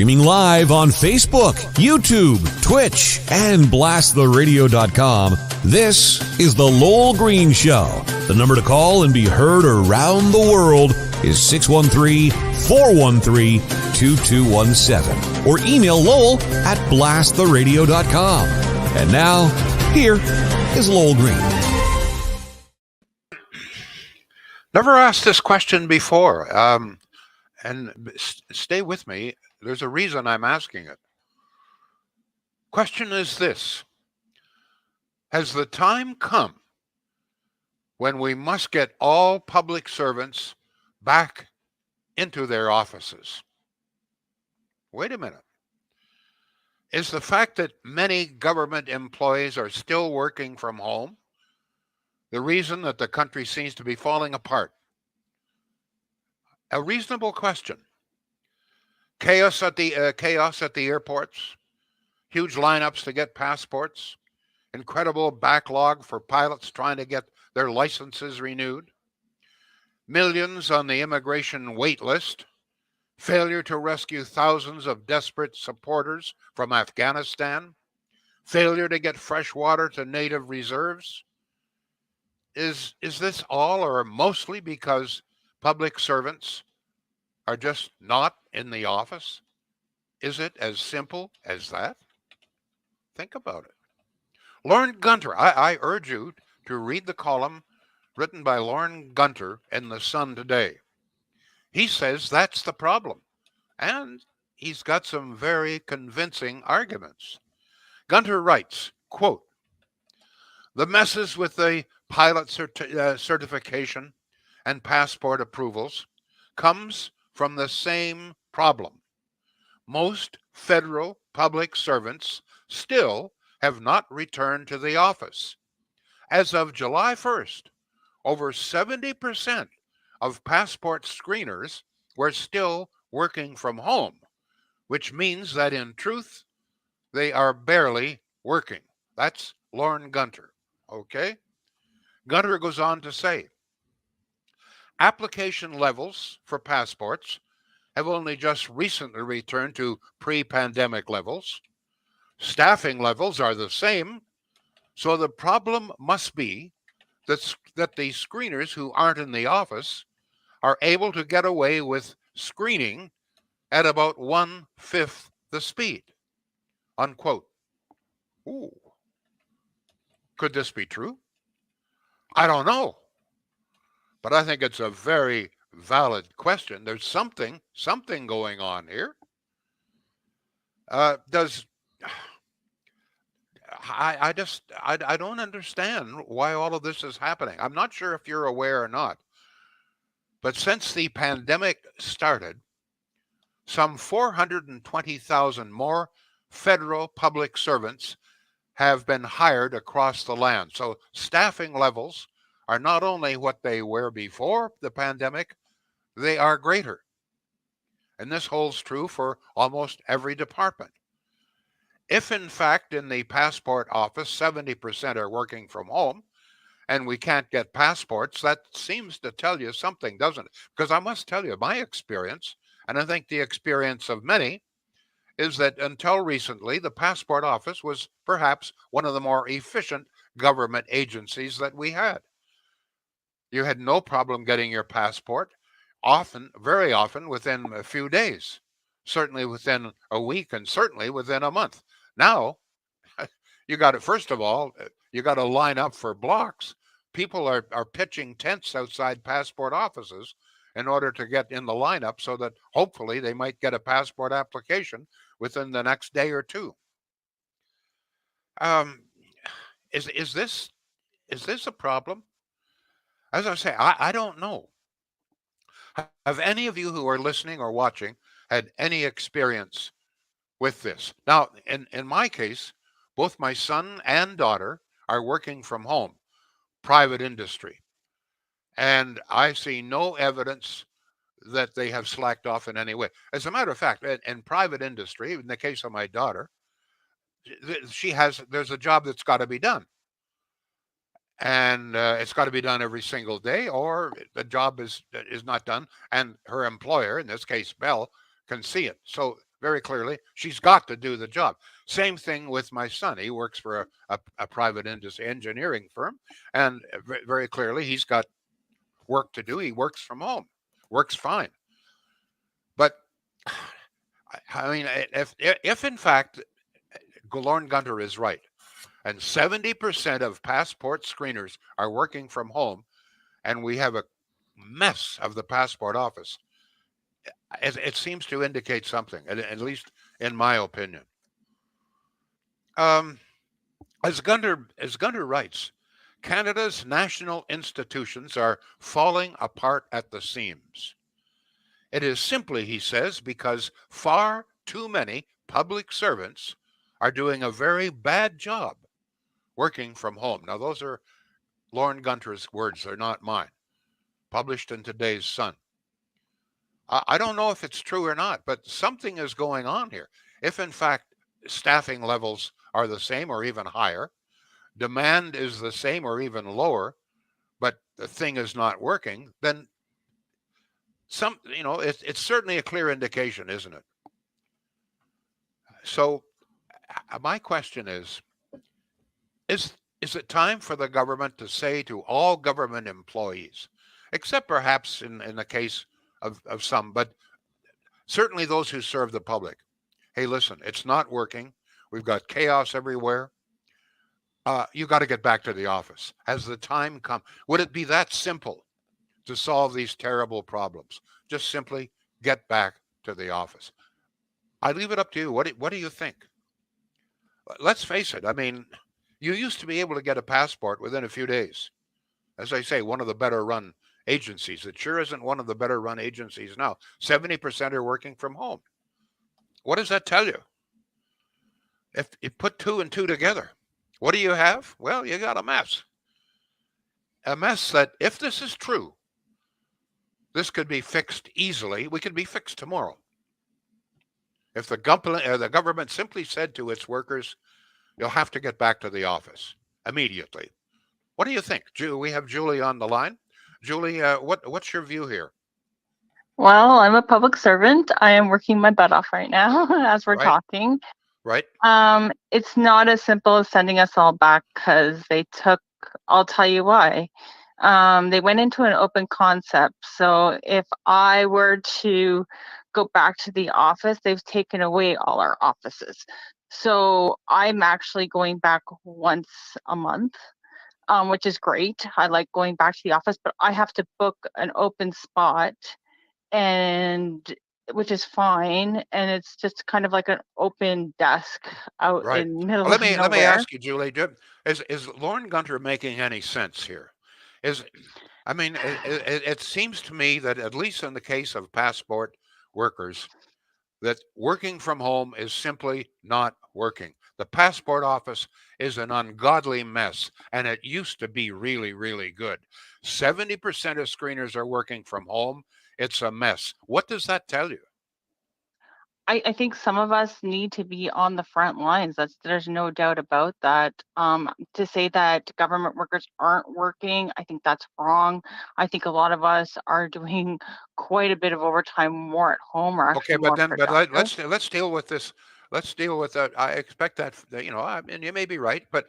Streaming live on Facebook, YouTube, Twitch, and blasttheradio.com, this is The Lowell Green Show. The number to call and be heard around the world is 613-413-2217. Or email Lowell at blasttheradio.com. And now, here is Lowell Green. Never asked this question before, and stay with me. There's a reason I'm asking it. Question is this: has the time come when we must get all public servants back into their offices? Wait a minute. Is the fact that many government employees are still working from home the reason that the country seems to be falling apart? A reasonable question. Chaos at the airports, huge lineups to get passports, incredible backlog for pilots trying to get their licenses renewed, millions on the immigration wait list, failure to rescue thousands of desperate supporters from Afghanistan, failure to get fresh water to native reserves. Is this all or mostly because public servants are just not in the office? Is it as simple as that? Think about it. Lauren Gunter, I urge you to read the column written by Lauren Gunter in The Sun today. He says that's the problem, and he's got some very convincing arguments. Gunter writes, quote, "The messes with the pilot certification and passport approvals comes from the same problem. Most federal public servants still have not returned to the office. As of July 1st, over 70% of passport screeners were still working from home, which means that in truth, they are barely working." That's Lauren Gunter, okay? Gunter goes on to say, application levels for passports have only just recently returned to pre-pandemic levels. Staffing levels are the same, so the problem must be that the screeners who aren't in the office are able to get away with screening at about 1/5 the speed, unquote. Ooh. Could this be true? I don't know. But I think it's a very valid question. There's something going on here. I don't understand why all of this is happening. I'm not sure if you're aware or not, but since the pandemic started, some 420,000 more federal public servants have been hired across the land. So staffing levels are not only what they were before the pandemic, they are greater. And this holds true for almost every department. If in fact in the passport office 70% are working from home and we can't get passports, that seems to tell you something, doesn't it? Because I must tell you, my experience, and I think the experience of many, is that until recently, the passport office was perhaps one of the more efficient government agencies that we had. You had no problem getting your passport, often, very often, within a few days, certainly within a week, and certainly within a month. Now, you got to, first of all, you got to line up for blocks. People are pitching tents outside passport offices in order to get in the lineup so that hopefully they might get a passport application within the next day or two. Is this a problem? As I say, I don't know. Have any of you who are listening or watching had any experience with this? Now, in my case, both my son and daughter are working from home, private industry. And I see no evidence that they have slacked off in any way. As a matter of fact, in private industry, in the case of my daughter, there's a job that's got to be done. And it's got to be done every single day, or the job is not done, and her employer, in this case Bell, can see it. So very clearly, she's got to do the job. Same thing with my son. He works for a private industry engineering firm, and very clearly, he's got work to do. He works from home, works fine. But I mean, if in fact Lorne Gunter is right, and 70% of passport screeners are working from home, and we have a mess of the passport office, it seems to indicate something, at least in my opinion. Um, as Gunter writes, Canada's national institutions are falling apart at the seams. It is simply, he says, because far too many public servants are doing a very bad job working from home. Now, those are Lorne Gunter's words, they're not mine, published in today's Sun. I don't know if it's true or not, but something is going on here. If in fact staffing levels are the same or even higher, demand is the same or even lower, but the thing is not working, then it's certainly a clear indication, isn't it? So my question is is it time for the government to say to all government employees, except perhaps in the case of some, but certainly those who serve the public, hey, listen, it's not working. We've got chaos everywhere. You got to get back to the office. Has the time come? Would it be that simple to solve these terrible problems? Just simply get back to the office. I leave it up to you. What do you think? Let's face it. I mean, you used to be able to get a passport within a few days. As I say, one of the better run agencies. It sure isn't one of the better run agencies now. 70% are working from home. What does that tell you? If you put two and two together, what do you have? Well, you got a mess. A mess that, if this is true, this could be fixed easily. We could be fixed tomorrow. If the government simply said to its workers, you'll have to get back to the office immediately. What do you think? We have Julie on the line. Julie, what's your view here? Well, I'm a public servant. I am working my butt off right now as we're Right. talking. Right. It's not as simple as sending us all back because I'll tell you why. They went into an open concept. So if I were to go back to the office, they've taken away all our offices. So I'm actually going back once a month, which is great. I like going back to the office, but I have to book an open spot, and which is fine, and it's just kind of like an open desk out Right. in middle Let of me nowhere. ask you, Julie, is Lorne Gunter making any sense here? I mean, it seems to me that at least in the case of passport workers, that working from home is simply not working. The passport office is an ungodly mess, and it used to be really, really good. 70% of screeners are working from home. It's a mess. What does that tell you? I think some of us need to be on the front lines. There's no doubt about that. To say that government workers aren't working, I think that's wrong. I think a lot of us are doing quite a bit of overtime more at home, or Okay, actually but more then, productive. let's deal with this. Let's deal with that. I expect that and you may be right, but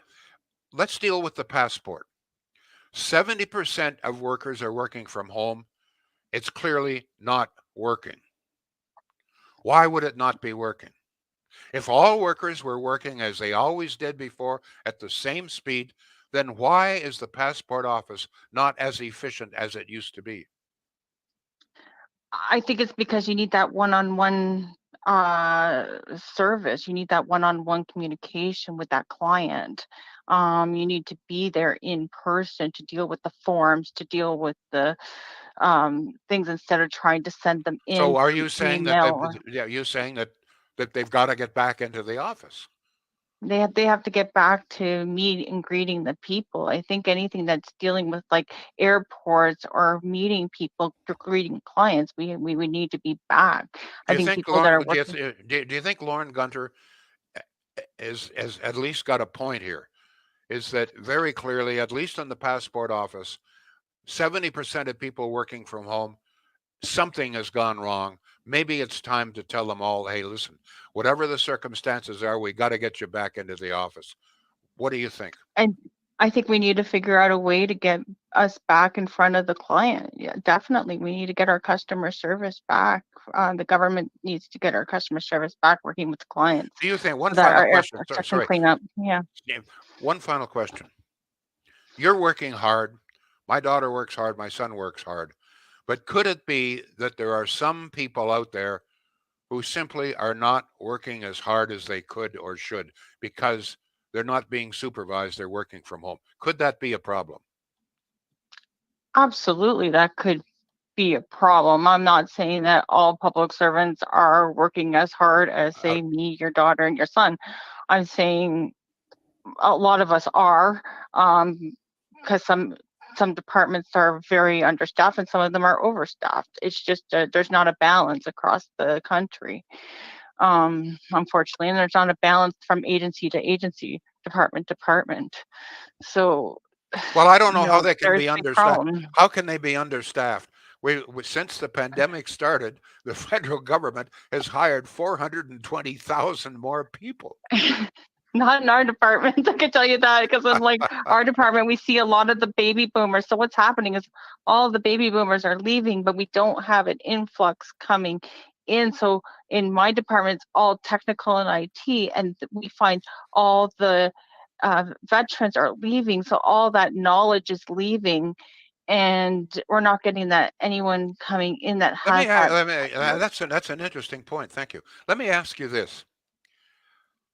let's deal with the passport. 70% of workers are working from home. It's clearly not working. Why would it not be working? If all workers were working as they always did before at the same speed, then why is the passport office not as efficient as it used to be? I think it's because you need that one-on-one service. You need that one-on-one communication with that client. You need to be there in person to deal with the forms, to deal with the things instead of trying to send them So in are through you saying that email. you saying that they've got to get back into the office? They have to get back to meet and greeting the people. I think anything that's dealing with like airports or meeting people, greeting clients, we would need to be back. Do I you think think people that are Lauren? working. Do you think Lauren Gunter is at least got a point here? Is that very clearly, at least in the passport office, 70% of people working from home, something has gone wrong. maybe it's time to tell them all, hey, listen, whatever the circumstances are, we got to get you back into the office. What do you think? And I think we need to figure out a way to get us back in front of the client. Yeah, definitely. We need to get our customer service back. The government needs to get our customer service back working with the clients Do you think, one so that final our question, airports can sorry, clean up. Yeah. one final question. You're working hard. My daughter works hard. My son works hard. But could it be that there are some people out there who simply are not working as hard as they could or should because they're not being supervised? They're working from home. Could that be a problem? Absolutely, that could be a problem. I'm not saying that all public servants are working as hard as, Uh, say, me, your daughter, and your son. I'm saying a lot of us are, because some departments are very understaffed and some of them are overstaffed. It's just there's not a balance across the country, unfortunately, and there's not a balance from agency to agency, department to department. So, well, I don't know how they can there's be big understaffed. problems. How can they be understaffed? Since the pandemic started, the federal government has hired 420,000 more people. Not in our department, I can tell you that, because in like our department, we see a lot of the baby boomers. So what's happening is all the baby boomers are leaving, but we don't have an influx coming in. So in my department, it's all technical and IT, and we find all the veterans are leaving. So all that knowledge is leaving, and we're not getting that anyone coming in that has that. That's an interesting point. Thank you. Let me ask you this: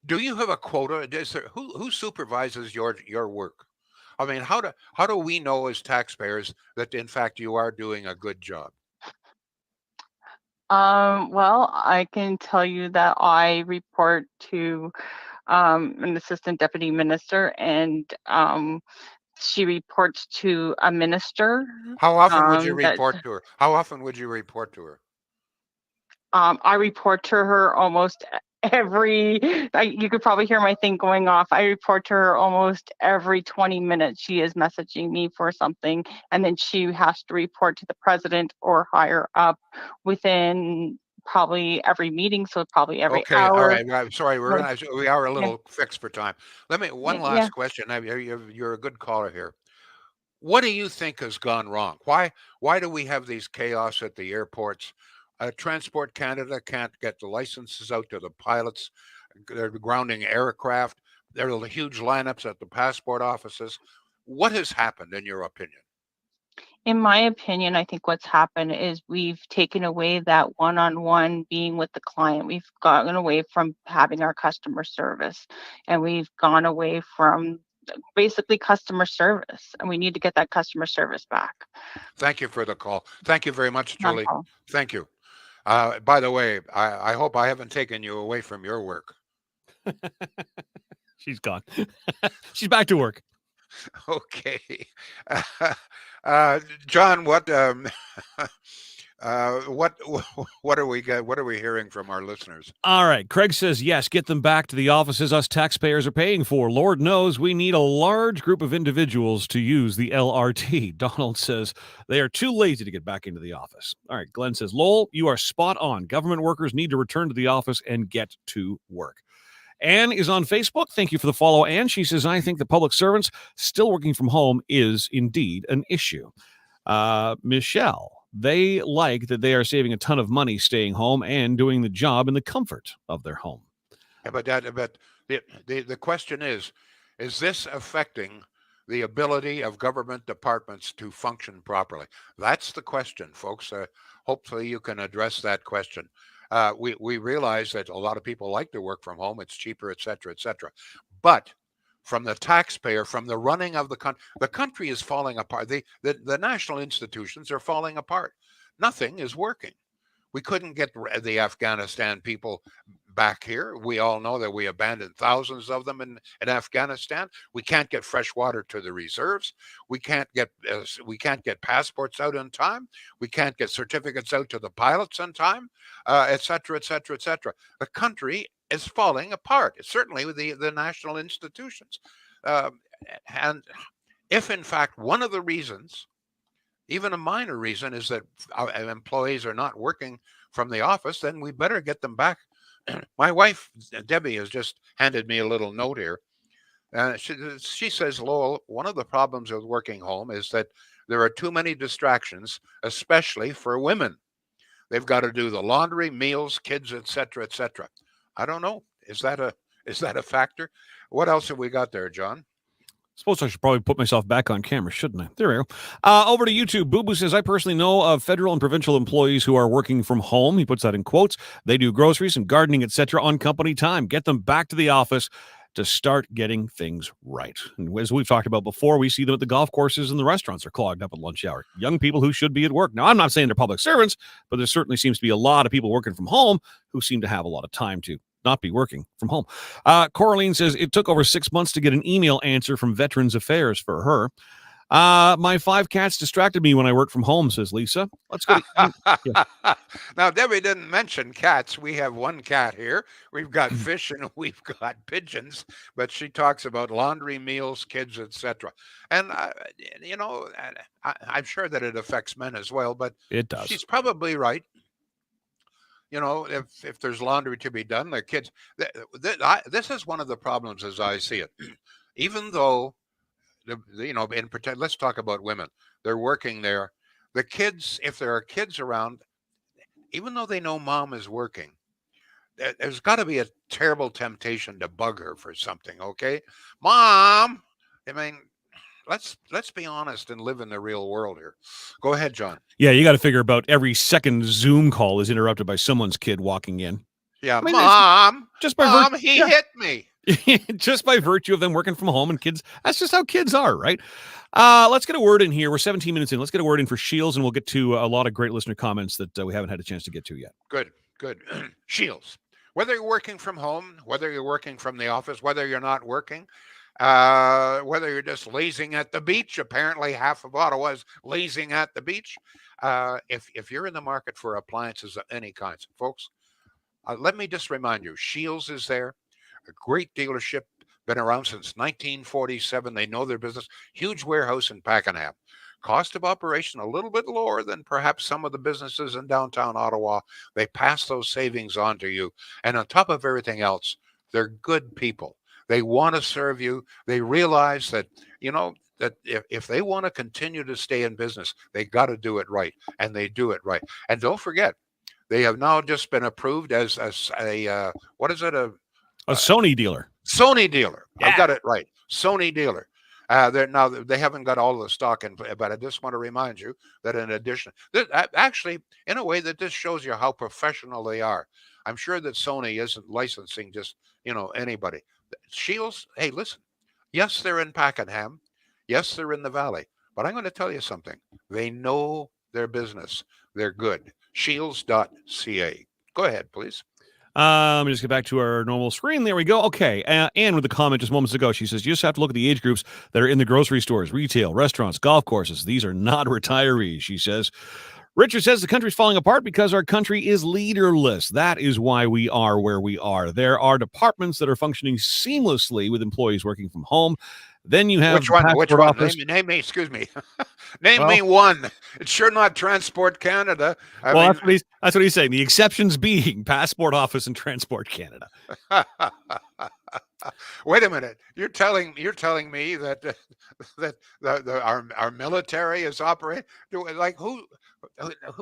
do you have a quota? Who supervises your work? I mean, how do we know as taxpayers that in fact you are doing a good job? Well, I can tell you that I report to an assistant deputy minister, and she reports to a minister. How often would you That report to her? How often would you report to her? I report to her almost every. You could probably hear my thing going off. I report to her almost every 20 minutes. She is messaging me for something, and then she has to report to the president or higher up within probably every meeting. So probably every Okay, all hour. right. I'm sorry, Like, we are a yeah, little fixed for time. Let me one yeah. last question. You're a good caller here. What do you think has gone wrong? Why do we have these chaos at the airports? Transport Canada can't get the licenses out to the pilots. They're grounding aircraft. There are huge lineups at the passport offices. What has happened, in your opinion? In my opinion, I think what's happened is we've taken away that one-on-one being with the client. We've gotten away from having our customer service, and we've gone away from basically customer service, and we need to get that customer service back. Thank you for the call. Thank you very much, Not a Julie. problem. Thank you. By the way, I hope I haven't taken you away from your work. She's gone. She's back to work. Okay. John, what what are we hearing from our listeners? All right. Craig says, yes, get them back to the offices us taxpayers are paying for. Lord knows we need a large group of individuals to use the LRT. Donald says they are too lazy to get back into the office. All right. Glenn says, Lowell, you are spot on. Government workers need to return to the office and get to work. Anne is on Facebook. Thank you for the follow, Anne. She says, I think the public servants still working from home is indeed an issue. Michelle, they like that they are saving a ton of money staying home and doing the job in the comfort of their home. Yeah, but the question is this affecting the ability of government departments to function properly? That's the question, folks. Hopefully, you can address that question. We realize that a lot of people like to work from home; it's cheaper, et cetera, et cetera. But from the taxpayer, from the running of the country is falling apart. The national institutions are falling apart. Nothing is working. We couldn't get the Afghanistan people back here. We all know that we abandoned thousands of them in Afghanistan. We can't get fresh water to the reserves. We can't get passports out in time. We can't get certificates out to the pilots in time, et cetera, et cetera, et cetera. The country is falling apart. It's certainly with the national institutions. And if in fact one of the reasons, even a minor reason, is that employees are not working from the office, then we better get them back. My wife, Debbie, has just handed me a little note here. She says, Lowell, one of the problems with working home is that there are too many distractions, especially for women. They've got to do the laundry, meals, kids, etc., etc. I don't know. Is that a factor? What else have we got there, John? Suppose I should probably put myself back on camera, shouldn't I? There we go. Over to YouTube. Boo Boo says, I personally know of federal and provincial employees who are working from home. He puts that in quotes. They do groceries and gardening, etc. on company time. Get them back to the office to start getting things right. And as we've talked about before, we see them at the golf courses and the restaurants are clogged up at lunch hour. Young people who should be at work. Now, I'm not saying they're public servants, but there certainly seems to be a lot of people working from home who seem to have a lot of time to not be working from home. Coraline says it took over 6 months to get an email answer from Veterans Affairs for her. My 5 cats distracted me when I work from home, says Lisa. Let's go. Now, Debbie didn't mention cats. We have 1 cat here. We've got fish and we've got pigeons, but she talks about laundry, meals, kids, etc. And, I'm sure that it affects men as well, but it does. She's probably right. If there's laundry to be done, the kids, this is one of the problems as I see it. Even though, let's talk about women. They're working there. The kids, if there are kids around, even though they know mom is working, there's got to be a terrible temptation to bug her for something, okay? Mom, I mean, let's be honest and live in the real world here. Go ahead, John. Yeah, you got to figure about every second Zoom call is interrupted by someone's kid walking in. Yeah, Mom, he yeah. hit me. Just by virtue of them working from home and kids, that's just how kids are, right? Let's get a word in here. We're 17 minutes in. Let's get a word in for Shields, and we'll get to a lot of great listener comments that we haven't had a chance to get to yet. Good. Shields. Whether you're working from home, whether you're working from the office, whether you're not working, whether you're just lazing at the beach, apparently half of Ottawa is lazing at the beach. If you're in the market for appliances of any kinds, folks, let me just remind you, Shields is there. A great dealership, been around since 1947. They know their business. Huge warehouse in Pakenham. Cost of operation a little bit lower than perhaps some of the businesses in downtown Ottawa. They pass those savings on to you. And on top of everything else, they're good people. They want to serve you. They realize that, that if they want to continue to stay in business, they got to do it right. And they do it right. And don't forget, they have now just been approved as a what is it? A Sony dealer. Sony dealer. Yeah. I've got it right. Sony dealer. They haven't got all the stock in, but I just want to remind you that in addition, actually, in a way that this shows you how professional they are. I'm sure that Sony isn't licensing just, anybody. Shields, hey, listen. Yes, they're in Pakenham. Yes, they're in the Valley. But I'm going to tell you something. They know their business. They're good. Shields.ca. Go ahead, please. Let me just get back to our normal screen. There we go. Okay. Anne with a comment just moments ago. She says, you just have to look at the age groups that are in the grocery stores, retail, restaurants, golf courses. These are not retirees, she says. Richard says the country's falling apart because our country is leaderless. That is why we are where we are. There are departments that are functioning seamlessly with employees working from home. Then you have which one? Name me. Excuse me. Name me one. It's sure not Transport Canada. That's what he's saying. The exceptions being Passport Office and Transport Canada. Wait a minute. You're telling me that our military is operating like who?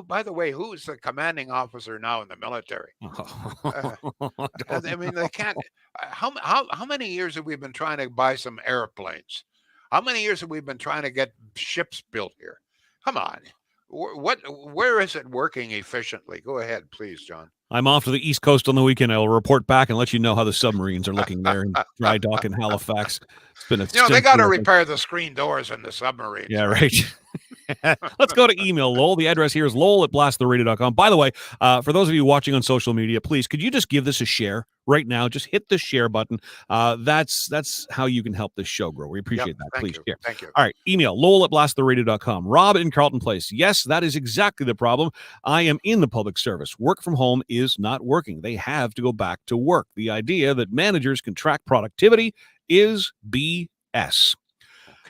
By the way, who is the commanding officer now in the military? I mean, they can't. How many years have we been trying to buy some airplanes? How many years have we been trying to get ships built here? Come on. Where is it working efficiently? Go ahead, please, John. I'm off to the East Coast on the weekend. I'll report back and let you know how the submarines are looking there in dry dock in Halifax. It's been they got to repair the screen doors in the submarines. Yeah, right. Let's go to email, Lowell. The address here is lowell@blasttheradio.com. By the way, for those of you watching on social media, please, could you just give this a share right now? Just hit the share button. That's how you can help this show grow. We appreciate that. Please share. Thank you. All right, email, lowell@blasttheradio.com. Rob in Carlton Place. Yes, that is exactly the problem. I am in the public service. Work from home is not working. They have to go back to work. The idea that managers can track productivity is BS.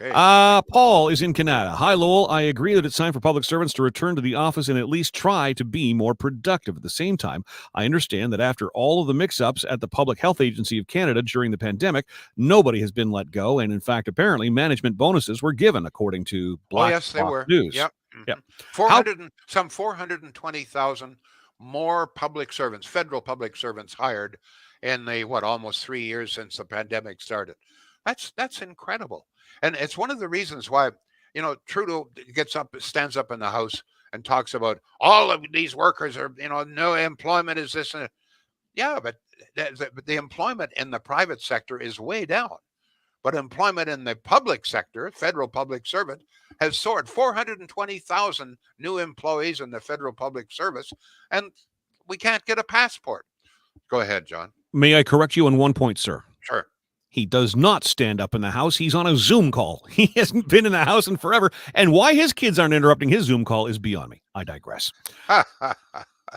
Okay. Paul is in Canada. Hi, Lowell. I agree that it's time for public servants to return to the office and at least try to be more productive. At the same time, I understand that after all of the mix-ups at the Public Health Agency of Canada during the pandemic, nobody has been let go, and in fact, apparently, management bonuses were given, according to Black Yes, they Box were. News. Yep. Yep. 420,000 more public servants, federal public servants hired in the almost 3 years since the pandemic started. That's incredible. And it's one of the reasons why, Trudeau stands up in the House and talks about all of these workers are, no employment is this. Yeah, but the employment in the private sector is way down. But employment in the public sector, federal public servant, has soared. 420,000 new employees in the federal public service, and we can't get a passport. Go ahead, John. May I correct you on one point, sir? Sure. He does not stand up in the House. He's on a Zoom call. He hasn't been in the House in forever. And why his kids aren't interrupting his Zoom call is beyond me. I digress.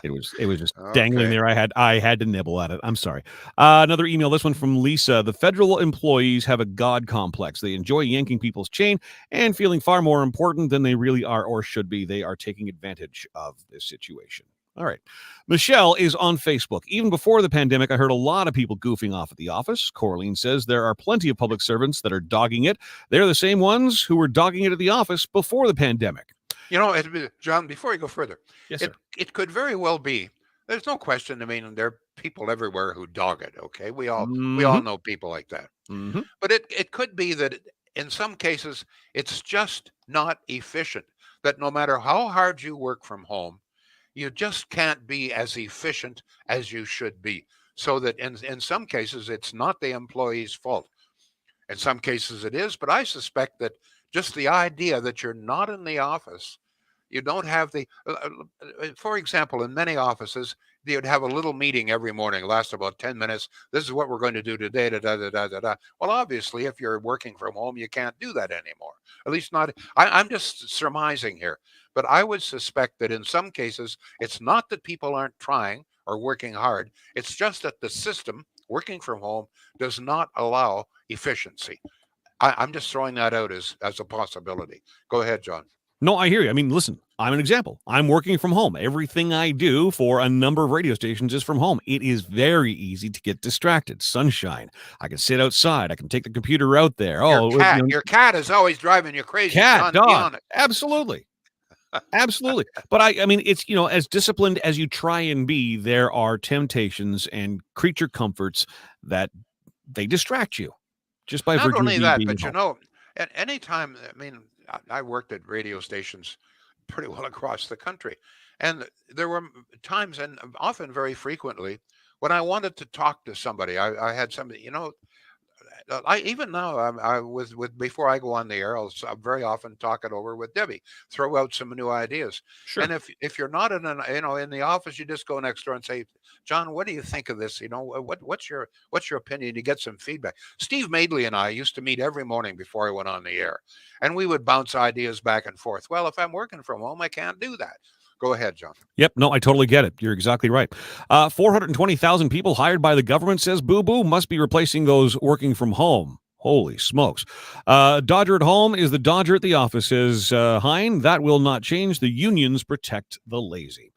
It was just dangling there. I had to nibble at it. I'm sorry. Another email, this one from Lisa. The federal employees have a God complex. They enjoy yanking people's chain and feeling far more important than they really are or should be. They are taking advantage of this situation. All right. Michelle is on Facebook. Even before the pandemic, I heard a lot of people goofing off at the office. Coraline says there are plenty of public servants that are dogging it. They're the same ones who were dogging it at the office before the pandemic. John, before you go further, yes, sir. It could very well be. There's no question. I mean, there are people everywhere who dog it. Okay, we all know people like that. Mm-hmm. But it could be that in some cases it's just not efficient. That no matter how hard you work from home, you just can't be as efficient as you should be. So that in some cases, it's not the employee's fault. In some cases, it is. But I suspect that just the idea that you're not in the office, you don't have for example, in many offices, you'd have a little meeting every morning, last about 10 minutes. This is what we're going to do today. Da, da, da, da, da, da. Well, obviously, if you're working from home, you can't do that anymore. At least not. I'm just surmising here. But I would suspect that in some cases, it's not that people aren't trying or working hard. It's just that the system, working from home, does not allow efficiency. I'm just throwing that out as a possibility. Go ahead, John. No, I hear you. I mean, listen, I'm an example. I'm working from home. Everything I do for a number of radio stations is from home. It is very easy to get distracted. Sunshine. I can sit outside. I can take the computer out there. Your cat is always driving you crazy. Cat, dog. Absolutely. Absolutely. But I mean, it's, as disciplined as you try and be, there are temptations and creature comforts that they distract you just by virtue of being Not only that, home. but at any time, I mean, I worked at radio stations pretty well across the country. And there were times, and often very frequently, when I wanted to talk to somebody. I had somebody, even now, before I go on the air, I'll very often talk it over with Debbie, throw out some new ideas. Sure. And if you're not in the office, you just go next door and say, John, what do you think of this? What's your opinion? You get some feedback. Steve Madeley and I used to meet every morning before I went on the air, and we would bounce ideas back and forth. Well, if I'm working from home, I can't do that. Go ahead, John. Yep. No, I totally get it. You're exactly right. 420,000 people hired by the government, says Boo Boo, must be replacing those working from home. Holy smokes. Dodger at home is the Dodger at the office, says Hein. That will not change. The unions protect the lazy.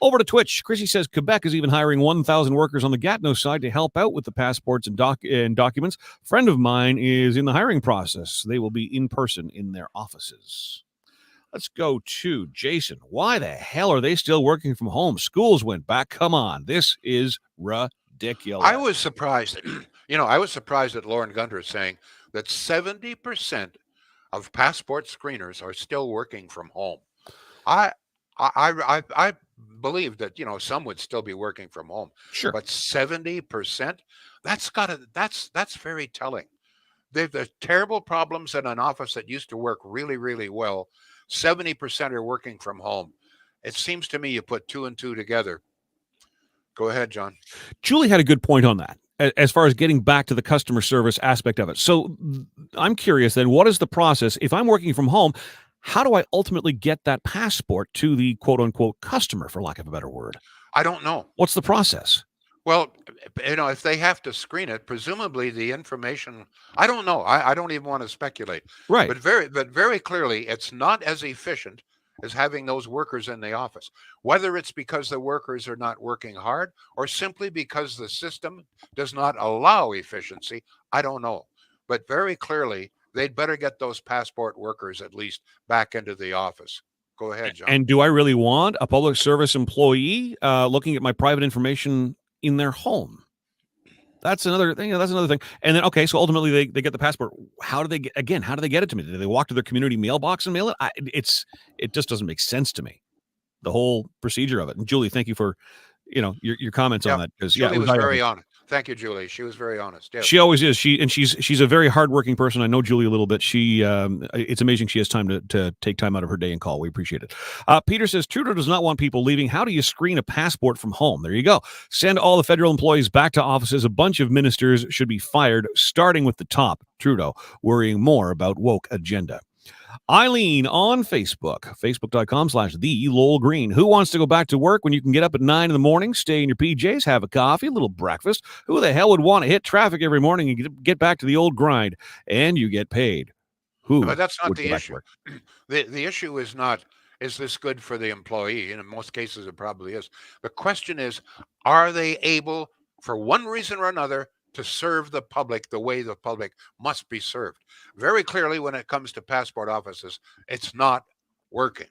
Over to Twitch. Chrissy says Quebec is even hiring 1,000 workers on the Gatineau side to help out with the passports and documents. Friend of mine is in the hiring process. They will be in person in their offices. Let's go to Jason. Why the hell are they still working from home? Schools went back. Come on. This is ridiculous. I was surprised. I was surprised at Lauren Gunter saying that 70% of passport screeners are still working from home. I believe that, some would still be working from home. Sure. But 70%, that's very telling. There's terrible problems in an office that used to work really, really well. 70% are working from home. It seems to me you put two and two together. Go ahead, John. Julie had a good point on that as far as getting back to the customer service aspect of it. So I'm curious then, what is the process? If I'm working from home, how do I ultimately get that passport to the quote unquote customer, for lack of a better word? I don't know. What's the process? Well, if they have to screen it, presumably the information, I don't know. I don't even want to speculate. Right. But very clearly, it's not as efficient as having those workers in the office. Whether it's because the workers are not working hard or simply because the system does not allow efficiency, I don't know. But very clearly, they'd better get those passport workers at least back into the office. Go ahead, John. And do I really want a public service employee looking at my private information in their home? That's another thing. That's another thing. And then, okay, so ultimately they get the passport. How do they get it to me? Do they walk to their community mailbox and mail it? It just doesn't make sense to me, the whole procedure of it. And Julie, thank you for, your comments on that. Because Julie was very honest. Thank you, Julie. She was very honest. Yes. She always is. She's a very hardworking person. I know Julie a little bit. It's amazing she has time to take time out of her day and call. We appreciate it. Peter says Trudeau does not want people leaving. How do you screen a passport from home? There you go. Send all the federal employees back to offices. A bunch of ministers should be fired, starting with the top. Trudeau worrying more about woke agenda. Eileen on Facebook, facebook.com/the Lowell Green. Who wants to go back to work when you can get up at 9 in the morning, stay in your PJs, have a coffee, a little breakfast? Who the hell would want to hit traffic every morning and get back to the old grind? And you get paid. Who? But that's not the issue. The issue is not, is this good for the employee? And in most cases, it probably is. The question is, are they able, for one reason or another, to serve the public the way the public must be served? Very clearly, when it comes to passport offices, it's not working.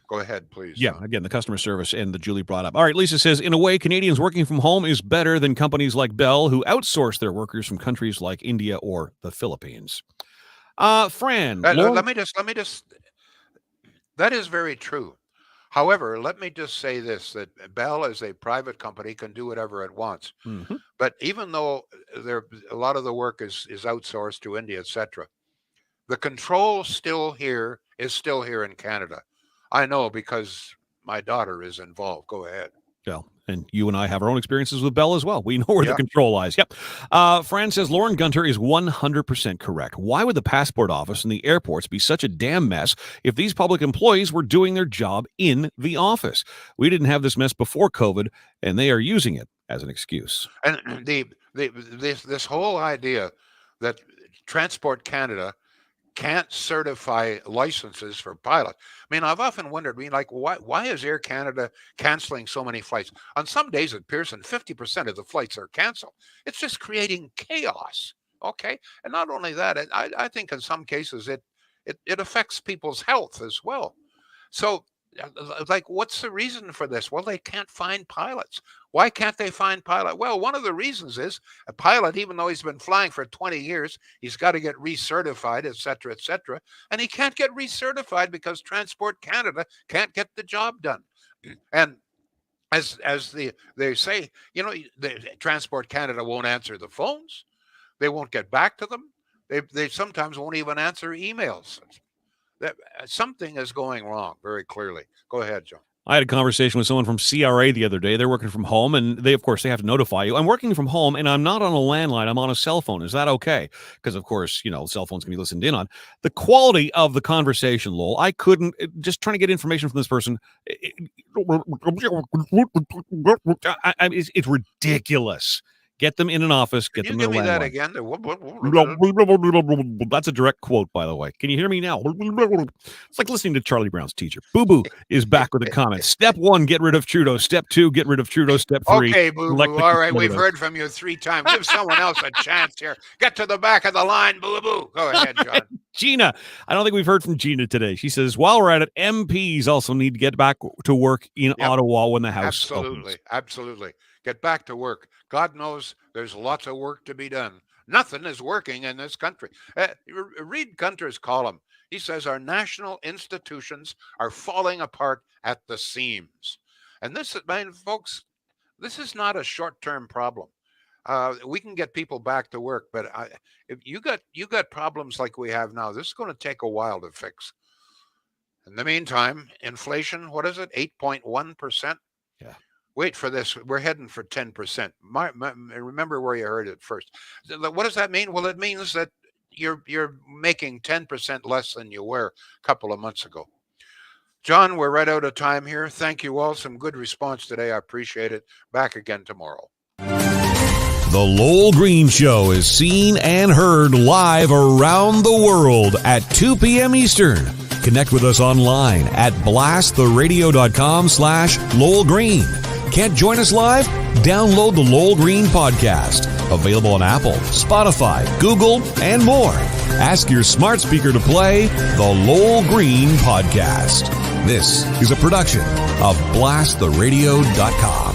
Go ahead, please. Yeah, again, the customer service and the Julie brought up. All right, Lisa says, in a way, Canadians working from home is better than companies like Bell who outsource their workers from countries like India or the Philippines. Fran, let me just. That is very true. However, let me just say this, that Bell as a private company can do whatever it wants. Mm-hmm. But even though a lot of the work is outsourced to India, etc., the control is still here in Canada. I know because my daughter is involved. Go ahead. Well, and you and I have our own experiences with Bell as well. We know where the control lies. Yep. Fran says Lauren Gunter is 100% correct. Why would the passport office and the airports be such a damn mess if these public employees were doing their job in the office? We didn't have this mess before COVID, and they are using it as an excuse. And this whole idea that Transport Canada can't certify licenses for pilots. I mean, I've often wondered, why is Air Canada canceling so many flights? On some days at Pearson, 50% of the flights are canceled. It's just creating chaos. Okay. And not only that, I think in some cases it affects people's health as well. So, what's the reason for this? Well, they can't find pilots. Why can't they find pilot? Well, one of the reasons is a pilot, even though he's been flying for 20 years, he's got to get recertified, et cetera, and he can't get recertified because Transport Canada can't get the job done. And as they say, the Transport Canada won't answer the phones. They won't get back to them. They sometimes won't even answer emails. That something is going wrong very clearly. Go ahead, John. I had a conversation with someone from CRA the other day. They're working from home, and they have to notify you. I'm working from home, and I'm not on a landline. I'm on a cell phone. Is that okay? Because, of course, cell phones can be listened in on. The quality of the conversation, Lowell, I couldn't, just trying to get information from this person. It's ridiculous. Get them in an office. Get them in a landline. Can you give me that again? That's a direct quote, by the way. Can you hear me now? It's like listening to Charlie Brown's teacher. Boo Boo is back with a comment. Step 1, get rid of Trudeau. Step 2, get rid of Trudeau. Step 3. Okay, Boo Boo. All right, we've heard from you 3 times. Give someone else a chance here. Get to the back of the line, Boo Boo. Go ahead, John. Gina, I don't think we've heard from Gina today. She says, while we're at it, MPs also need to get back to work in Ottawa when the House opens. Absolutely. Get back to work. God knows there's lots of work to be done. Nothing is working in this country. Read Gunter's column. He says our national institutions are falling apart at the seams. And folks, this is not a short-term problem. We can get people back to work, but if you got problems like we have now, this is going to take a while to fix. In the meantime, inflation, what is it? 8.1%? Yeah. Wait for this. We're heading for 10%. Remember where you heard it first. What does that mean? Well, it means that you're making 10% less than you were a couple of months ago. John, we're right out of time here. Thank you all. Some good response today. I appreciate it. Back again tomorrow. The Lowell Green Show is seen and heard live around the world at 2 p.m. Eastern. Connect with us online at blasttheradio.com/Lowell Green. Can't join us live? Download the Lowell Green Podcast. Available on Apple, Spotify, Google, and more. Ask your smart speaker to play the Lowell Green Podcast. This is a production of blasttheradio.com.